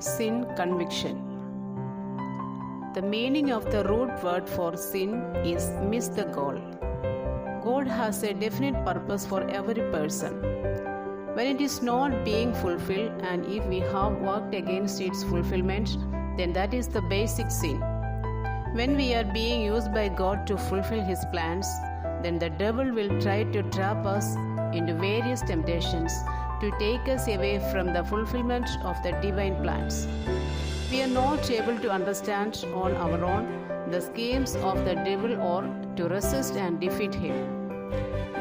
Sin conviction. The meaning of the root word for sin is miss the goal. God has a definite purpose for every person. When it is not being fulfilled, and if we have worked against its fulfillment, then that is the basic sin. When we are being used by God to fulfill His plans, then the devil will try to trap us into various temptations to take us away from the fulfillment of the divine plans. We are not able to understand on our own the schemes of the devil or to resist and defeat him.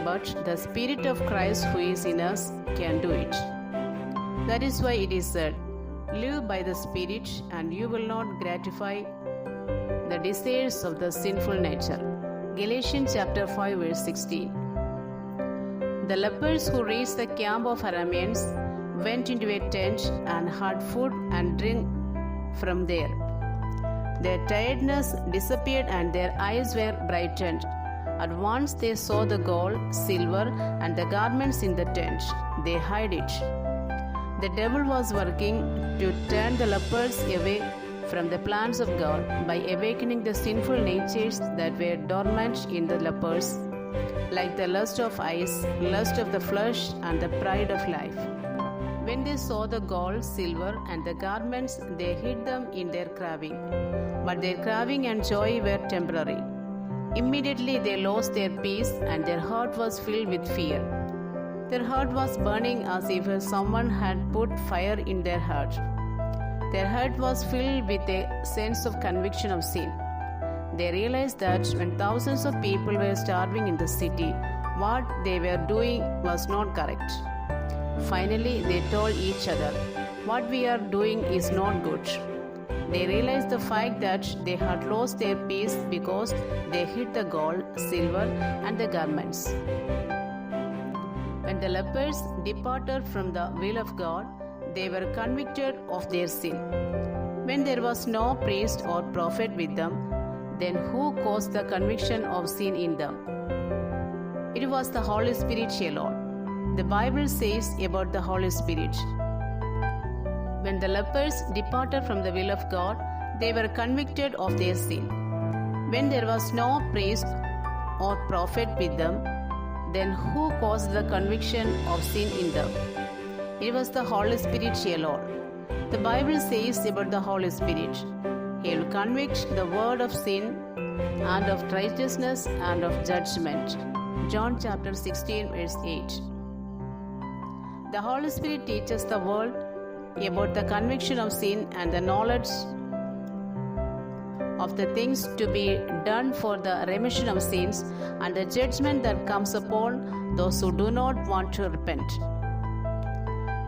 But the Spirit of Christ who is in us can do it. That is why it is said, "Live by the Spirit, and you will not gratify the desires of the sinful nature." Galatians chapter 5 verse 16. The lepers who reached the camp of Arameans went into a tent and had food and drink from there. Their tiredness disappeared and their eyes were brightened. At once they saw the gold, silver, and the garments in the tent. They hid it. The devil was working to turn the lepers away from the plans of God by awakening the sinful natures that were dormant in the lepers, like the lust of eyes, lust of the flesh, and the pride of life. When they saw the gold, silver, and the garments, they hid them in their craving. But their craving and joy were temporary. Immediately they lost their peace, and their heart was filled with fear. Their heart was burning as if someone had put fire in their heart. Their heart was filled with a sense of conviction of sin. They realized that when thousands of people were starving in the city, what they were doing was not correct. Finally, they told each other, "What we are doing is not good." They realized the fact that they had lost their peace because they hid the gold, silver, and the garments. When the lepers departed from the will of God, they were convicted of their sin. When there was no priest or prophet with them, then who caused the conviction of sin in them? It was the Holy Spirit alone. The Bible says about the Holy Spirit, when the lepers departed from the will of God, they were convicted of their sin. When there was no priest or prophet with them, then who caused the conviction of sin in them? It was the Holy Spirit alone. The Bible says about the Holy Spirit, He will convict the world of sin and of righteousness and of judgment. John chapter 16 verse 8. The Holy Spirit teaches the world about the conviction of sin and the knowledge of the things to be done for the remission of sins and the judgment that comes upon those who do not want to repent.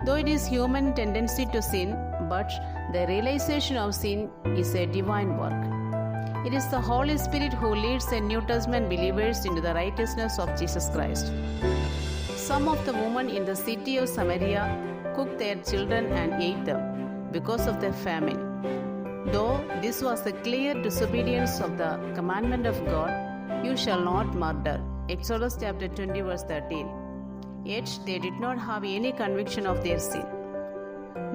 Though it is human tendency to sin, but the realization of sin is a divine work. It is the Holy Spirit who leads the New Testament believers into the righteousness of Jesus Christ. Some of the women in the city of Samaria cooked their children and ate them because of the famine. Though this was a clear disobedience of the commandment of God, "You shall not murder," Exodus chapter 20 verse 13. Yet they did not have any conviction of their sin.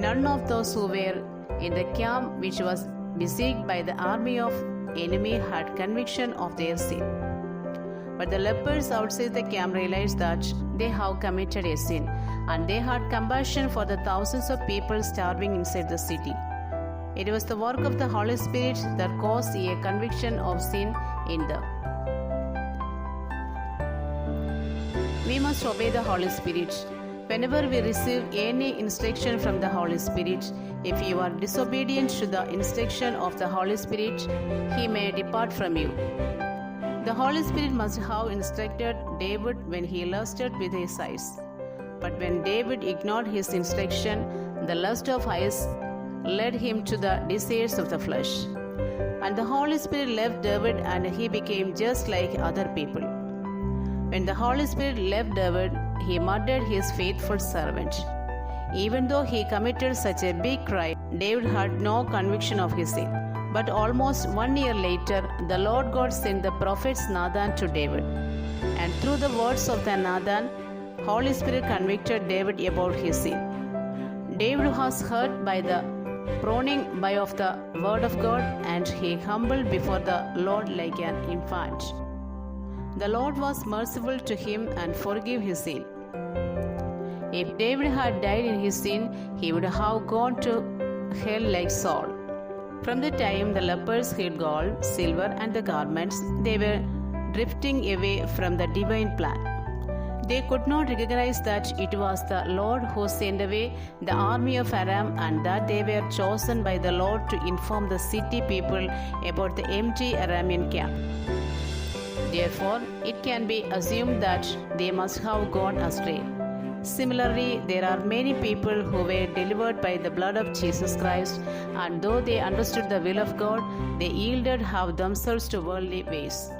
None of those who were in the camp which was besieged by the army of enemy had conviction of their sin. But the lepers outside the camp realized that they have committed a sin, and they had compassion for the thousands of people starving inside the city. It was the work of the Holy Spirit that caused a conviction of sin in them. We must obey the Holy Spirit. Whenever we receive any instruction from the Holy Spirit, if you are disobedient to the instruction of the Holy Spirit, He may depart from you. The Holy Spirit must have instructed David when he lusted with his eyes. But when David ignored his instruction, the lust of eyes led him to the desires of the flesh. And the Holy Spirit left David, and he became just like other people. When the Holy Spirit left David, he murdered his faithful servant. Even though he committed such a big crime, David had no conviction of his sin. But almost 1 year later, the Lord God sent the prophets Nathan to David. And through the words of the Nathan, Holy Spirit convicted David about his sin. David was hurt by the proning by of the word of God, and he humbled before the Lord like an infant. The Lord was merciful to him and forgave his sin. If David had died in his sin, he would have gone to hell like Saul. From the time the lepers hid gold, silver, and the garments, they were drifting away from the divine plan. They could not recognize that it was the Lord who sent away the army of Aram, and that they were chosen by the Lord to inform the city people about the empty Aramean camp. Therefore, it can be assumed that they must have gone astray. Similarly, there are many people who were delivered by the blood of Jesus Christ, and though they understood the will of God, they yielded have themselves to worldly ways.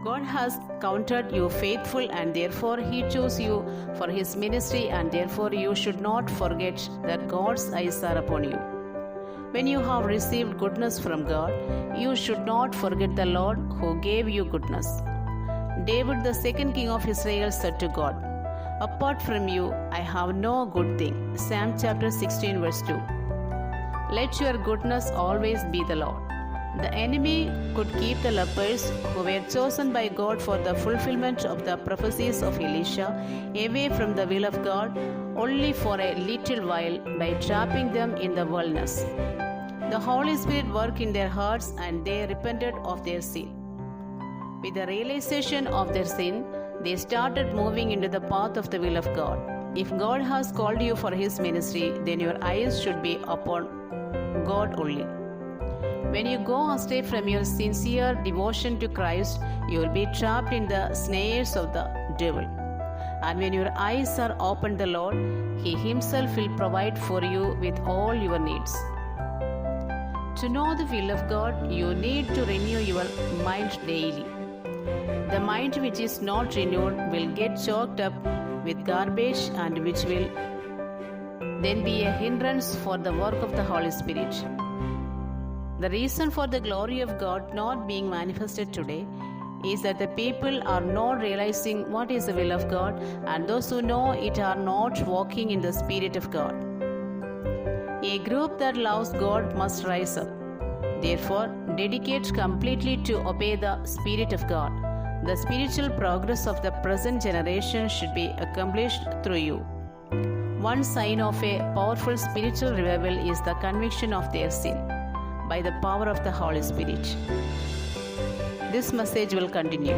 God has counted you faithful, and therefore He chose you for His ministry, and therefore you should not forget that God's eyes are upon you. When you have received goodness from God, you should not forget the Lord who gave you goodness. David, the second king of Israel, said to God, "Apart from you, I have no good thing." Psalm chapter 16 verse 2. Let your goodness always be the Lord. The enemy could keep the lepers, who were chosen by God for the fulfillment of the prophecies of Elisha, away from the will of God only for a little while by trapping them in the wilderness. The Holy Spirit worked in their hearts, and they repented of their sin. With the realization of their sin, they started moving into the path of the will of God. If God has called you for His ministry, then your eyes should be upon God only. When you go astray from your sincere devotion to Christ, you will be trapped in the snares of the devil. And when your eyes are open to the Lord, He Himself will provide for you with all your needs. To know the will of God, you need to renew your mind daily. The mind which is not renewed will get choked up with garbage, and which will then be a hindrance for the work of the Holy Spirit. The reason for the glory of God not being manifested today is that the people are not realizing what is the will of God, and those who know it are not walking in the Spirit of God. A group that loves God must rise up. Therefore, dedicate completely to obey the Spirit of God. The spiritual progress of the present generation should be accomplished through you. One sign of a powerful spiritual revival is the conviction of their sin by the power of the Holy Spirit. This message will continue.